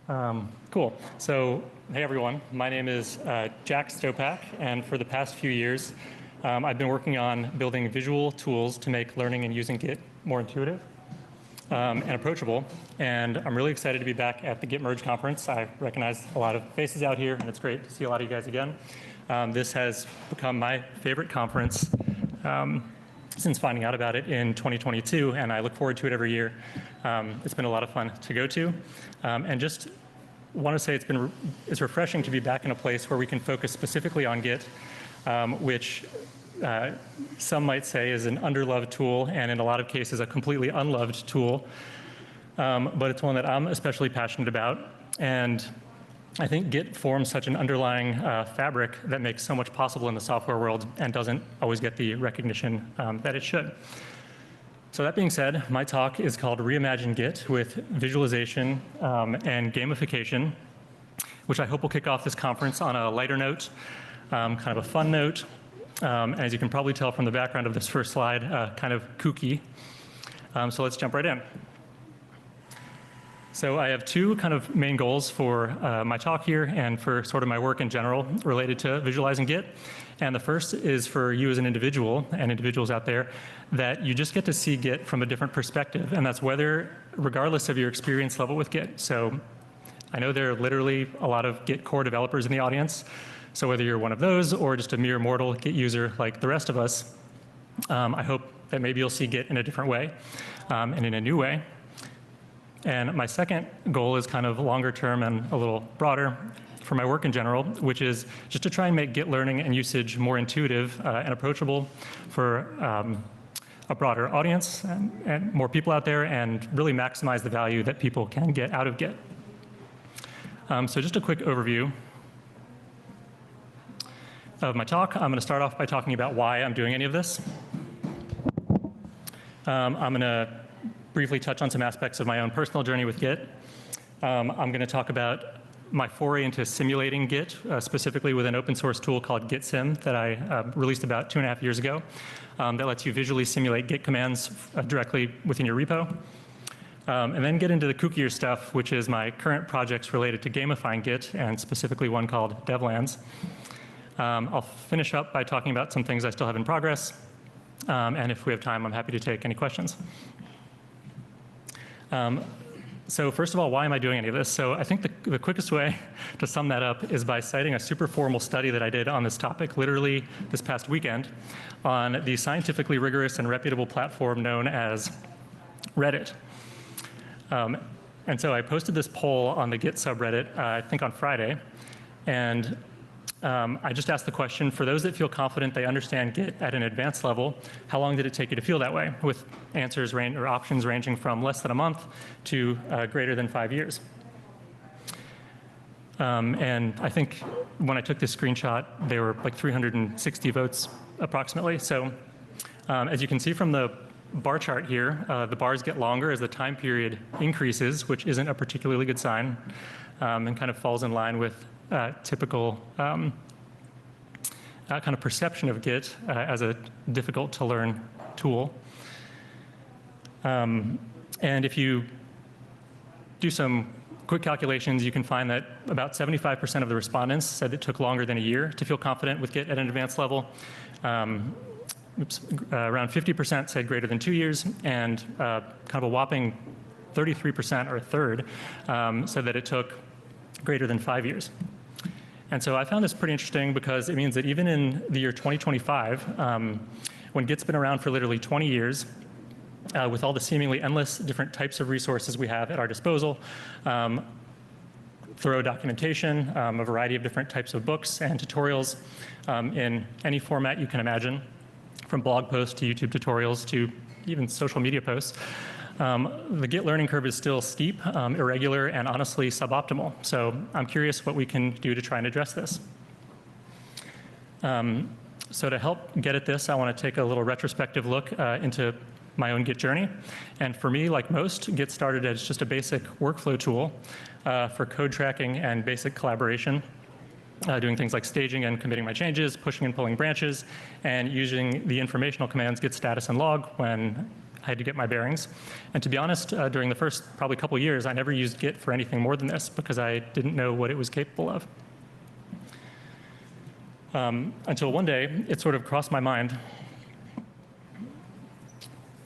Cool. So, hey everyone, my name is Jack Stopak, and for the past few years, I've been working on building visual tools to make learning and using Git more intuitive and approachable. And I'm really excited to be back at the Git Merge conference. I recognize a lot of faces out here, and it's great to see a lot of you guys again. This has become my favorite conference since finding out about it in 2022, and I look forward to it every year. It's been a lot of fun to go to, and just want to say it's refreshing to be back in a place where we can focus specifically on Git, which some might say is an underloved tool, and in a lot of cases a completely unloved tool, but it's one that I'm especially passionate about. And I think Git forms such an underlying fabric that makes so much possible in the software world and doesn't always get the recognition that it should. So that being said, my talk is called Reimagine Git with visualization and gamification, which I hope will kick off this conference on a lighter note, kind of a fun note. As you can probably tell from the background of this first slide, kind of kooky. So let's jump right in. So I have two kind of main goals for my talk here and for sort of my work in general related to visualizing Git. And the first is for you as an individual and individuals out there that you just get to see Git from a different perspective, and that's regardless of your experience level with Git. So I know there are literally a lot of Git core developers in the audience. So whether you're one of those or just a mere mortal Git user like the rest of us, I hope that maybe you'll see Git in a different way and in a new way. And my second goal is kind of longer term and a little broader for my work in general, which is just to try and make Git learning and usage more intuitive and approachable for a broader audience and more people out there, and really maximize the value that people can get out of Git. So just a quick overview of my talk. I'm going to start off by talking about why I'm doing any of this. I'm going to briefly touch on some aspects of my own personal journey with Git. I'm going to talk about my foray into simulating Git, specifically with an open source tool called GitSim that I released about 2.5 years ago that lets you visually simulate Git commands directly within your repo. And then get into the kookier stuff, which is my current projects related to gamifying Git, and specifically one called Devlands. I'll finish up by talking about some things I still have in progress, and if we have time, I'm happy to take any questions. So first of all, why am I doing any of this? So I think the quickest way to sum that up is by citing a super formal study that I did on this topic literally this past weekend on the scientifically rigorous and reputable platform known as Reddit. And so I posted this poll on the Git subreddit, I think on Friday, and I just asked the question, for those that feel confident they understand Git at an advanced level, how long did it take you to feel that way? With answers or options ranging from less than a month to greater than 5 years. And I think when I took this screenshot, there were like 360 votes approximately. So as you can see from the bar chart here, the bars get longer as the time period increases, which isn't a particularly good sign, and kind of falls in line with typical kind of perception of Git as a difficult to learn tool. And if you do some quick calculations, you can find that about 75% of the respondents said it took longer than a year to feel confident with Git at an advanced level. Around 50% said greater than 2 years, and kind of a whopping 33%, or a third, said that it took greater than 5 years. And so I found this pretty interesting because it means that even in the year 2025, when Git's been around for literally 20 years, with all the seemingly endless different types of resources we have at our disposal, thorough documentation, a variety of different types of books and tutorials in any format you can imagine, from blog posts to YouTube tutorials to even social media posts, the Git learning curve is still steep, irregular, and honestly suboptimal. So I'm curious what we can do to try and address this. So to help get at this, I want to take a little retrospective look into my own Git journey. And for me, like most, Git started as just a basic workflow tool for code tracking and basic collaboration, doing things like staging and committing my changes, pushing and pulling branches, and using the informational commands git status and log when had to get my bearings. And to be honest, during the first probably couple years, I never used Git for anything more than this because I didn't know what it was capable of. Until one day, it sort of crossed my mind,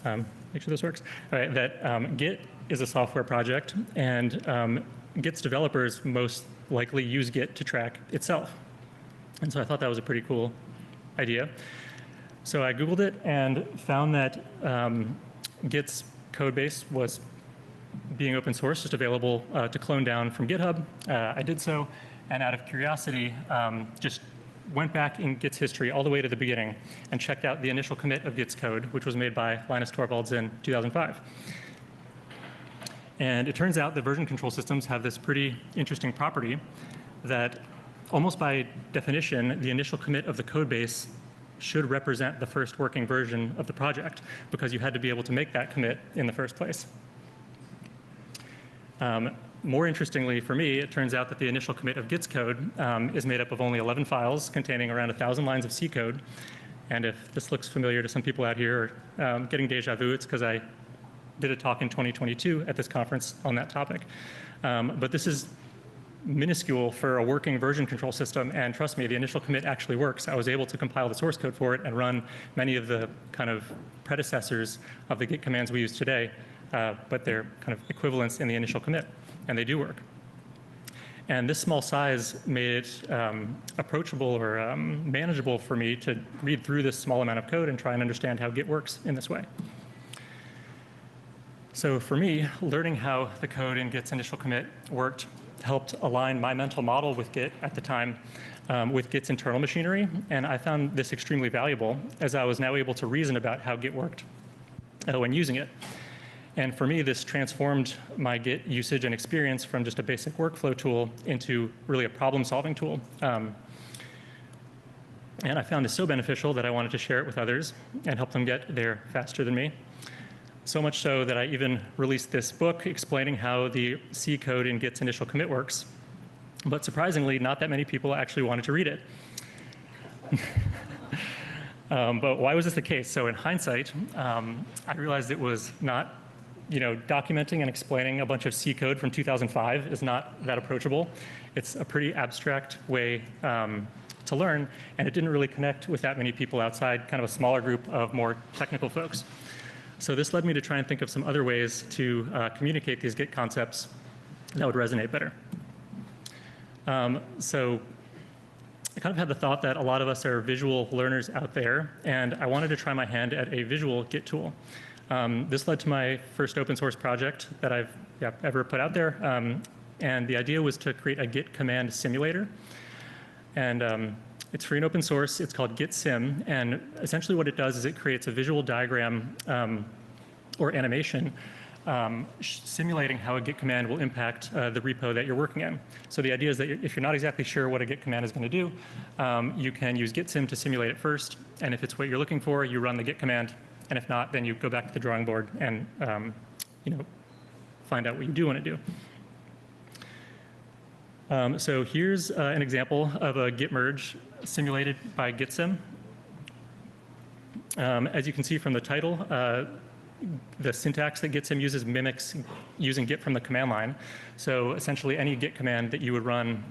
make sure this works, all right, that Git is a software project, and Git's developers most likely use Git to track itself. And so I thought that was a pretty cool idea. So I Googled it and found that Git's code base was being open source, just available to clone down from GitHub. I did so, and out of curiosity, just went back in Git's history all the way to the beginning and checked out the initial commit of Git's code, which was made by Linus Torvalds in 2005. And it turns out that version control systems have this pretty interesting property that almost by definition, the initial commit of the code base should represent the first working version of the project because you had to be able to make that commit in the first place. More interestingly for me, it turns out that the initial commit of Git's code is made up of only 11 files containing around 1,000 lines of C code. And if this looks familiar to some people out here, getting deja vu, it's because I did a talk in 2022 at this conference on that topic. But this is minuscule for a working version control system, and trust me, the initial commit actually works. I was able to compile the source code for it and run many of the kind of predecessors of the Git commands we use today, but they're kind of equivalents in the initial commit, and they do work. And this small size made it approachable or manageable for me to read through this small amount of code and try and understand how Git works in this way. So for me, learning how the code in Git's initial commit worked helped align my mental model with Git at the time with Git's internal machinery, and I found this extremely valuable as I was now able to reason about how Git worked when using it. And for me, this transformed my Git usage and experience from just a basic workflow tool into really a problem-solving tool. And I found this so beneficial that I wanted to share it with others and help them get there faster than me. So much so that I even released this book explaining how the C code in Git's initial commit works. But surprisingly, not that many people actually wanted to read it. But why was this the case? So in hindsight, I realized it was not, documenting and explaining a bunch of C code from 2005 is not that approachable. It's a pretty abstract way to learn, and it didn't really connect with that many people outside kind of a smaller group of more technical folks. So this led me to try and think of some other ways to communicate these Git concepts that would resonate better. So I kind of had the thought that a lot of us are visual learners out there, and I wanted to try my hand at a visual Git tool. This led to my first open source project that I've ever put out there, and the idea was to create a Git command simulator. And it's free and open source. It's called Git Sim, and essentially what it does is it creates a visual diagram or animation simulating how a Git command will impact the repo that you're working in. So the idea is that if you're not exactly sure what a Git command is going to do, you can use Git Sim to simulate it first, and if it's what you're looking for, you run the Git command, and if not, then you go back to the drawing board and find out what you do want to do. So here's an example of a Git merge simulated by Git Sim. As you can see from the title, the syntax that Git Sim uses mimics using Git from the command line. So essentially any Git command that you would run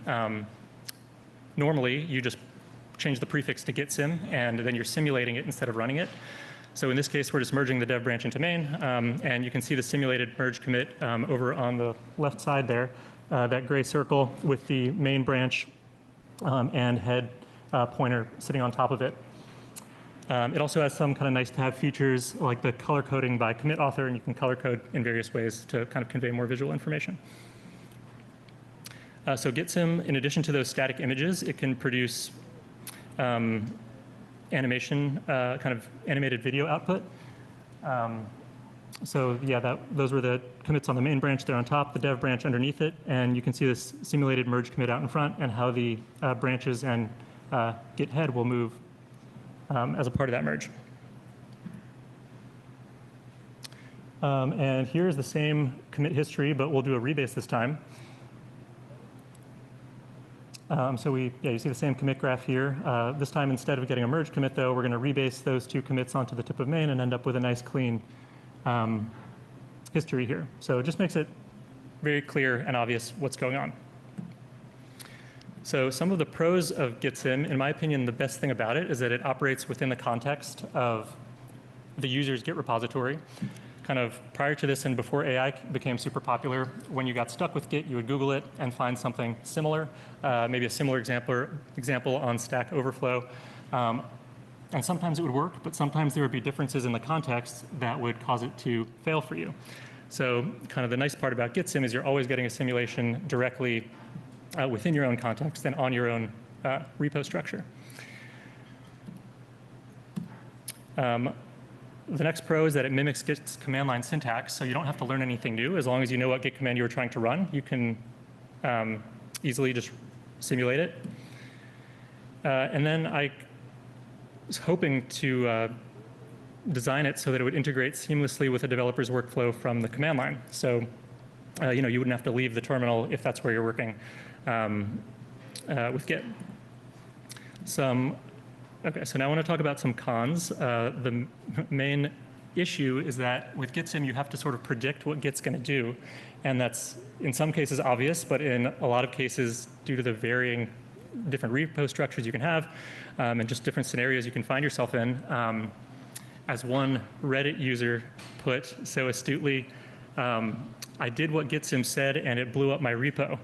normally, you just change the prefix to Git Sim, and then you're simulating it instead of running it. So in this case, we're just merging the dev branch into main, and you can see the simulated merge commit over on the left side there. That gray circle with the main branch and head pointer sitting on top of it. It also has some kind of nice to have features like the color coding by commit author, and you can color code in various ways to kind of convey more visual information. So Git Sim, in addition to those static images, it can produce animation, kind of animated video output. So yeah, those were the commits on the main branch there on top, the dev branch underneath it, and you can see this simulated merge commit out in front and how the branches and Git head will move as a part of that merge. And here's the same commit history, but we'll do a rebase this time. So you see the same commit graph here. This time, instead of getting a merge commit, though, we're going to rebase those two commits onto the tip of main and end up with a nice, clean history here. So it just makes it very clear and obvious what's going on. So some of the pros of GitSim, in my opinion, the best thing about it is that it operates within the context of the user's Git repository. Kind of prior to this and before AI became super popular, when you got stuck with Git, you would Google it and find something similar, maybe a similar example on Stack Overflow. And sometimes it would work, but sometimes there would be differences in the context that would cause it to fail for you. So kind of the nice part about GitSim is you're always getting a simulation directly within your own context and on your own repo structure. The next pro is that it mimics Git's command line syntax, so you don't have to learn anything new. As long as you know what Git command you were trying to run, you can easily just simulate it. And then I was hoping to design it so that it would integrate seamlessly with a developer's workflow from the command line. So you wouldn't have to leave the terminal if that's where you're working with Git. Okay, so now I want to talk about some cons. The main issue is that with GitSim, you have to sort of predict what Git's going to do. And that's, in some cases, obvious, but in a lot of cases, due to the varying different repo structures you can have and just different scenarios you can find yourself in. As one Reddit user put so astutely, I did what GitSim said, and it blew up my repo.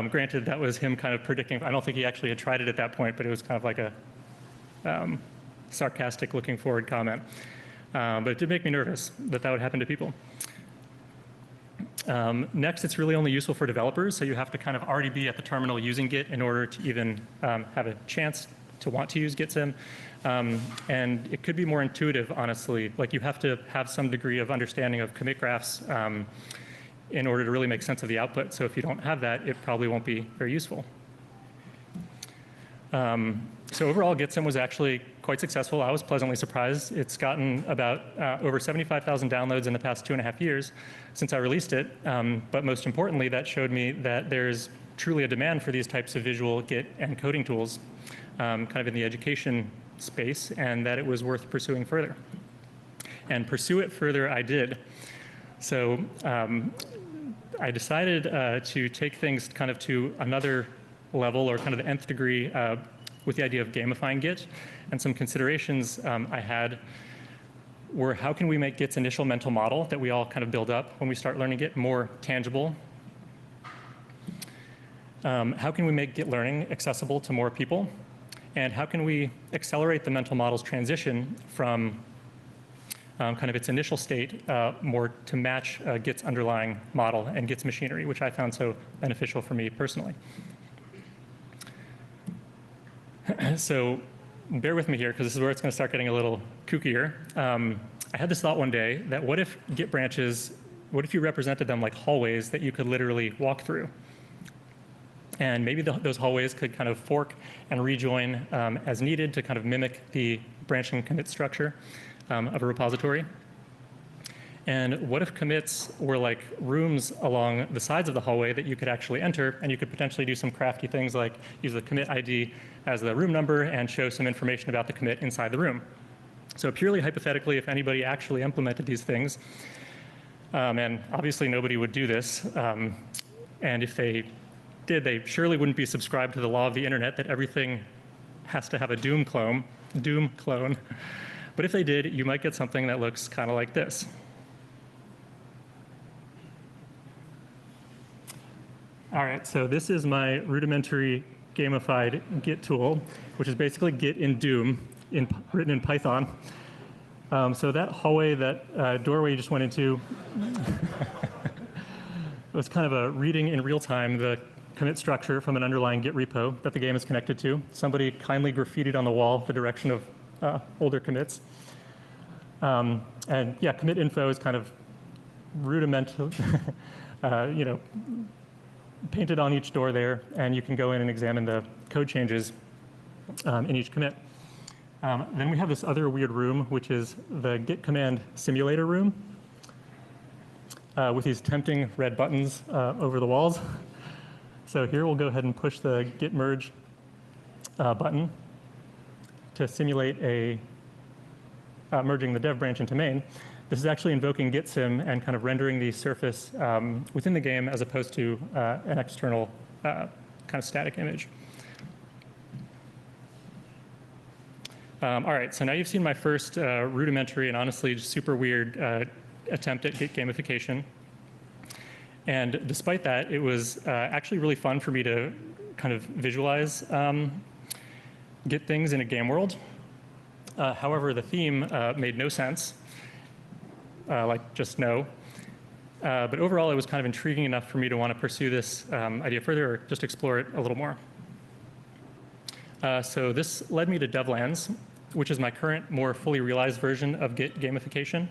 Granted, that was him kind of predicting. I don't think he actually had tried it at that point, but it was kind of like a sarcastic looking forward comment. But it did make me nervous that that would happen to people. Next, it's really only useful for developers, so you have to kind of already be at the terminal using Git in order to even have a chance to want to use GitSim. And it could be more intuitive, honestly. Like you have to have some degree of understanding of commit graphs in order to really make sense of the output. So if you don't have that, it probably won't be very useful. So overall, GitSim was actually quite successful. I was pleasantly surprised. It's gotten about over 75,000 downloads in the past 2.5 years since I released it. But most importantly, that showed me that there's truly a demand for these types of visual Git and coding tools kind of in the education space, and that it was worth pursuing further. And pursue it further I did. So I decided to take things kind of to another level, or kind of the nth degree, with the idea of gamifying Git. And some considerations I had were, how can we make Git's initial mental model that we all kind of build up when we start learning Git more tangible? How can we make Git learning accessible to more people? And how can we accelerate the mental model's transition from kind of its initial state more to match Git's underlying model and Git's machinery, which I found so beneficial for me personally. So bear with me here, because this is where it's going to start getting a little kookier. I had this thought one day that what if Git branches, what if you represented them like hallways that you could literally walk through? And maybe those hallways could kind of fork and rejoin as needed to kind of mimic the branch and commit structure of a repository. And what if commits were like rooms along the sides of the hallway that you could actually enter, and you could potentially do some crafty things like use the commit ID as the room number and show some information about the commit inside the room. So purely hypothetically, if anybody actually implemented these things, and obviously nobody would do this, and if they did, they surely wouldn't be subscribed to the law of the internet that everything has to have a doom clone. But if they did, you might get something that looks kind of like this. All right, so this is my rudimentary gamified Git tool, which is basically Git in Doom, written in Python. So that hallway, that doorway you just went into, was kind of a reading in real time the commit structure from an underlying Git repo that the game is connected to. Somebody kindly graffitied on the wall the direction of older commits. And yeah, commit info is kind of rudimental, painted on each door there, and you can go in and examine the code changes in each commit. Then we have this other weird room, which is the Git command simulator room with these tempting red buttons over the walls. So here we'll go ahead and push the Git merge button to simulate a merging the dev branch into main, this is actually invoking git sim and kind of rendering the surface within the game as opposed to an external kind of static image. All right, so now you've seen my first rudimentary and honestly just super weird attempt at Git gamification. And despite that, it was actually really fun for me to kind of visualize Git things in a game world. However, the theme made no sense, like just no. But overall, it was kind of intriguing enough for me to want to pursue this idea further or just explore it a little more. So this led me to Devlands, which is my current, more fully realized version of Git gamification.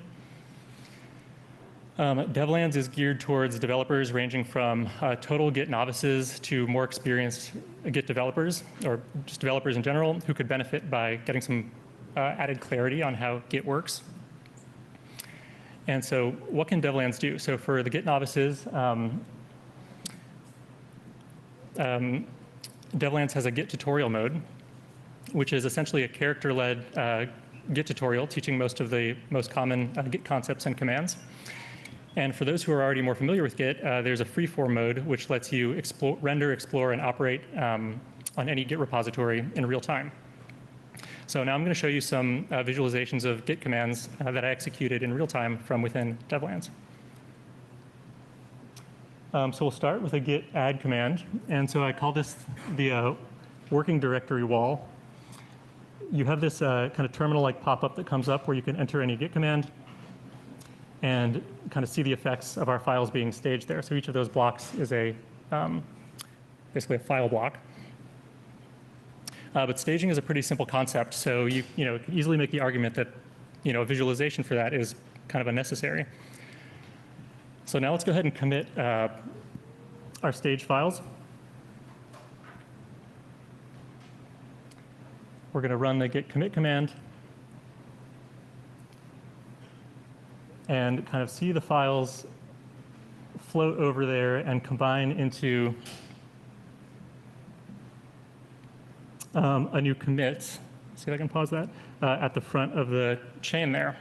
Devlands is geared towards developers ranging from total Git novices to more experienced Git developers, or just developers in general, who could benefit by getting some added clarity on how Git works. And so what can Devlands do? So for the Git novices, Devlands has a Git tutorial mode, which is essentially a character-led Git tutorial teaching most of the most common Git concepts and commands. And for those who are already more familiar with Git, there's a freeform mode, which lets you render, explore, and operate on any Git repository in real time. So now I'm going to show you some visualizations of Git commands that I executed in real time from within Devlands. So we'll start with a git add command. And so I call this the working directory wall. You have this kind of terminal-like pop-up that comes up where you can enter any git command and kind of see the effects of our files being staged there. So each of those blocks is basically a file block. But staging is a pretty simple concept, so you can easily make the argument that a visualization for that is kind of unnecessary. So now let's go ahead and commit our stage files. We're going to run the git commit command and kind of see the files float over there and combine into a new commit. See if I can pause that at the front of the chain there,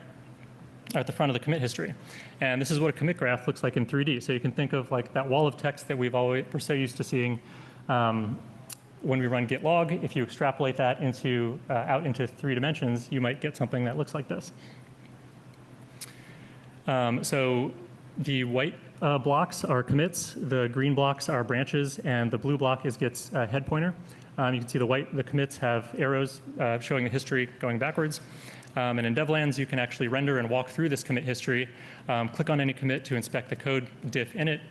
at the front of the commit history. And this is what a commit graph looks like in 3D. So you can think of like that wall of text that we're so used to seeing when we run git log. If you extrapolate that out into 3 dimensions, you might get something that looks like this. So the white blocks are commits, the green blocks are branches, and the blue block is Git's head pointer. You can see the commits have arrows showing the history going backwards. And in Devlands, you can actually render and walk through this commit history, click on any commit to inspect the code diff in it,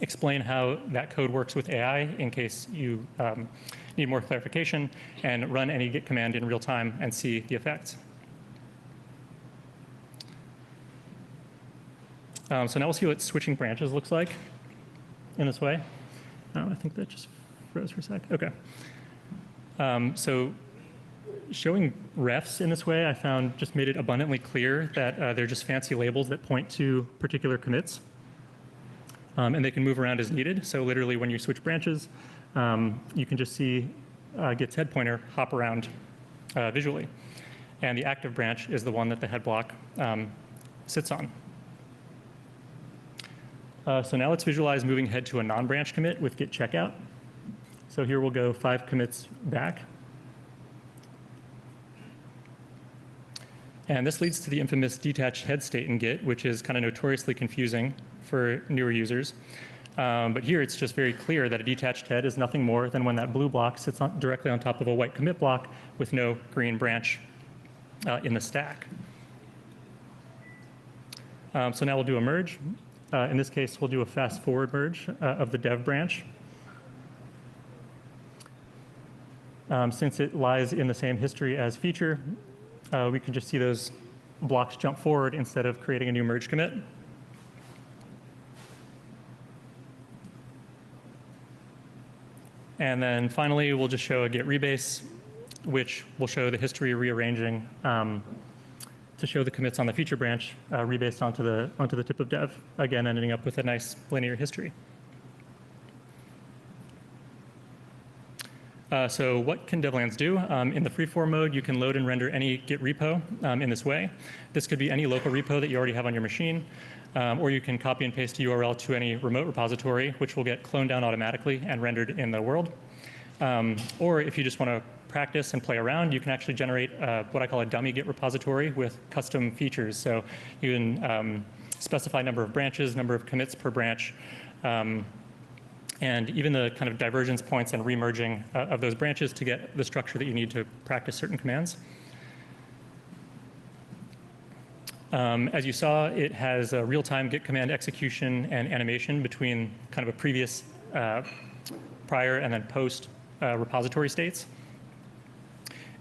explain how that code works with AI in case you need more clarification, and run any git command in real time and see the effects. So now we'll see what switching branches looks like in this way. Oh, I think that just froze for a sec. OK. So showing refs in this way, I found just made it abundantly clear that they're just fancy labels that point to particular commits. And they can move around as needed. So literally, when you switch branches, you can just see Git's head pointer hop around visually. And the active branch is the one that the head block sits on. So now let's visualize moving ahead to a non-branch commit with git checkout. So here we'll go 5 commits back. And this leads to the infamous detached head state in Git, which is kind of notoriously confusing for newer users. But here it's just very clear that a detached head is nothing more than when that blue block sits directly on top of a white commit block with no green branch in the stack. So now we'll do a merge. In this case, we'll do a fast forward merge of the dev branch. Since it lies in the same history as feature, we can just see those blocks jump forward instead of creating a new merge commit. And then finally, we'll just show a git rebase, which will show the history rearranging to show the commits on the feature branch rebased onto the tip of dev, again ending up with a nice linear history. So what can Devlands do? In the freeform mode, you can load and render any Git repo in this way. This could be any local repo that you already have on your machine, or you can copy and paste a URL to any remote repository, which will get cloned down automatically and rendered in the world. Or if you just want to practice and play around, you can actually generate what I call a dummy Git repository with custom features. So you can specify number of branches, number of commits per branch, and even the kind of divergence points and remerging of those branches to get the structure that you need to practice certain commands. As you saw, it has a real-time Git command execution and animation between kind of a previous, prior, and then post repository states.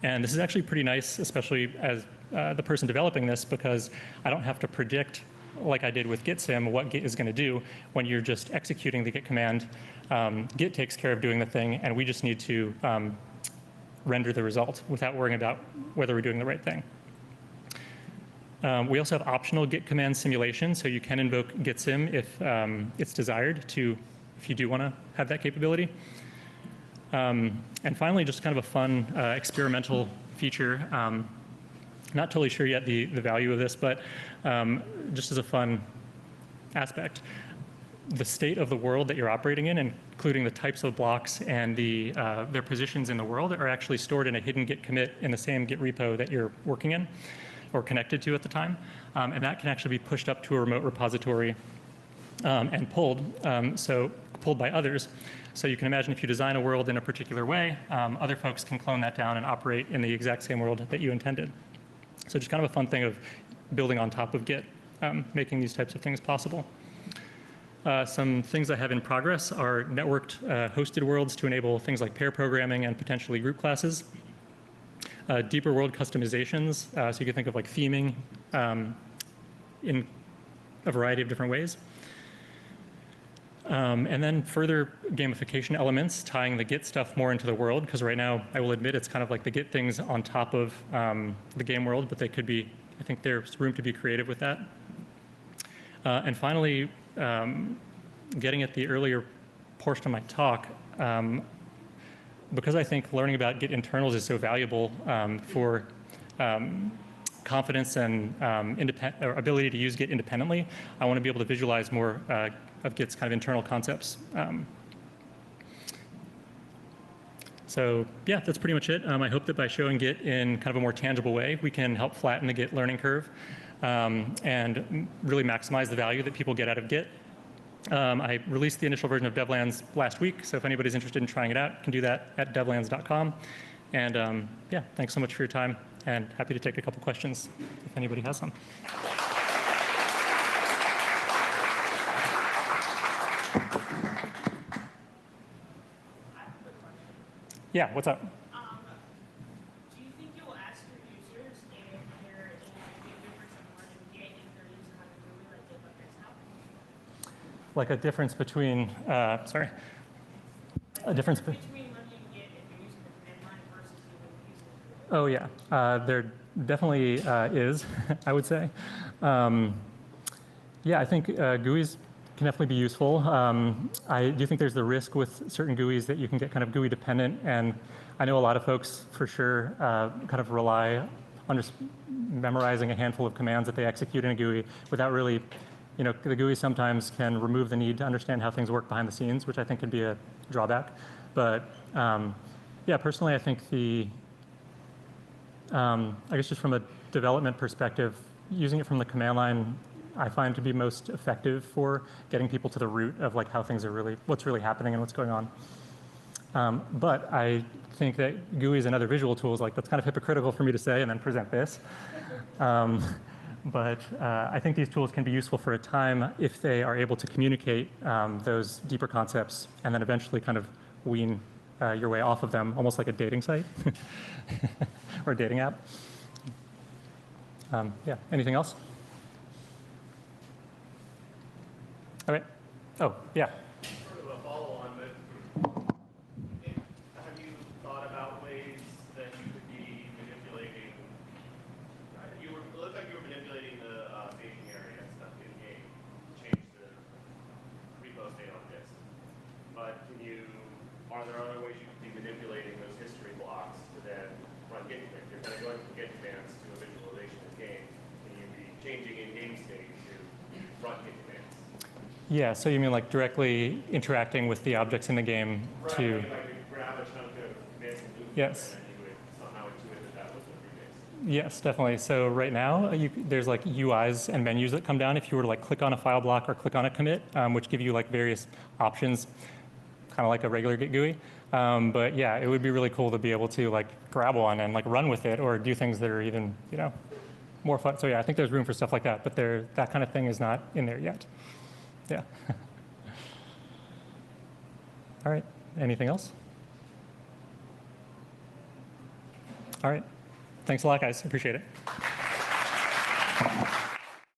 And this is actually pretty nice, especially as the person developing this, because I don't have to predict, like I did with GitSim, what Git is going to do. When you're just executing the Git command, Git takes care of doing the thing, and we just need to render the result without worrying about whether we're doing the right thing. We also have optional Git command simulation, so you can invoke GitSim if it's desired if you do want to have that capability. And finally, just kind of a fun experimental feature. Not totally sure yet the value of this, but just as a fun aspect, the state of the world that you're operating in, including the types of blocks and their positions in the world, are actually stored in a hidden Git commit in the same Git repo that you're working in or connected to at the time. And that can actually be pushed up to a remote repository and pulled by others. So you can imagine if you design a world in a particular way, other folks can clone that down and operate in the exact same world that you intended. So just kind of a fun thing of building on top of Git, making these types of things possible. Some things I have in progress are networked hosted worlds to enable things like pair programming and potentially group classes. Deeper world customizations, so you can think of like theming in a variety of different ways. And then further gamification elements, tying the Git stuff more into the world, because right now, I will admit, it's kind of like the Git things on top of the game world, but they could be, I think there's room to be creative with that. And finally, getting at the earlier portion of my talk, because I think learning about Git internals is so valuable for confidence and ability to use Git independently, I want to be able to visualize more of Git's kind of internal concepts. So yeah, that's pretty much it. I hope that by showing Git in kind of a more tangible way, we can help flatten the Git learning curve and really maximize the value that people get out of Git. I released the initial version of Devlands last week, so if anybody's interested in trying it out, you can do that at devlands.com. And yeah, thanks so much for your time, and happy to take a couple questions if anybody has some. Yeah, what's up? Do you think you'll ask your users if there is a big difference in learning Git if they're using like a GUI like Git like desktop? Like a difference between, sorry? A difference between learning Git if you're using the command line versus using the GUI? Oh yeah, there definitely is, I would say. Yeah, I think GUIs can definitely be useful. I do think there's the risk with certain GUIs that you can get kind of GUI dependent, and I know a lot of folks for sure kind of rely on just memorizing a handful of commands that they execute in a GUI without really, the GUI sometimes can remove the need to understand how things work behind the scenes, which I think could be a drawback. But yeah, personally, I think I guess just from a development perspective, using it from the command line I find to be most effective for getting people to the root of like how things are what's really happening and what's going on. But I think that GUIs and other visual tools, like that's kind of hypocritical for me to say and then present this. But I think these tools can be useful for a time if they are able to communicate those deeper concepts and then eventually kind of wean your way off of them, almost like a dating site or a dating app. Yeah, anything else? All right. Oh, yeah. Sort of a follow-on, but have you thought about ways that you could be manipulating? It looked like you were manipulating the staging area and stuff in game to change the repo state on disk. But can you are there other ways you could be manipulating those history blocks to then run Git commands? You're kind of going from Git commands to a visualization of the game, and you'd be changing in game state to run Git commands. Yeah, so you mean like directly interacting with the objects in the game Right, to... like I could grab a chunk of commands and loop, Yes. and then you would somehow intuit that was the remix. Yes, definitely. So right now, there's like UIs and menus that come down if you were to like click on a file block or click on a commit, which give you like various options, kind of like a regular Git GUI. But yeah, it would be really cool to be able to like grab one and like run with it or do things that are even, more fun. So yeah, I think there's room for stuff like that, but that kind of thing is not in there yet. Yeah. All right. Anything else? All right. Thanks a lot, guys. Appreciate it.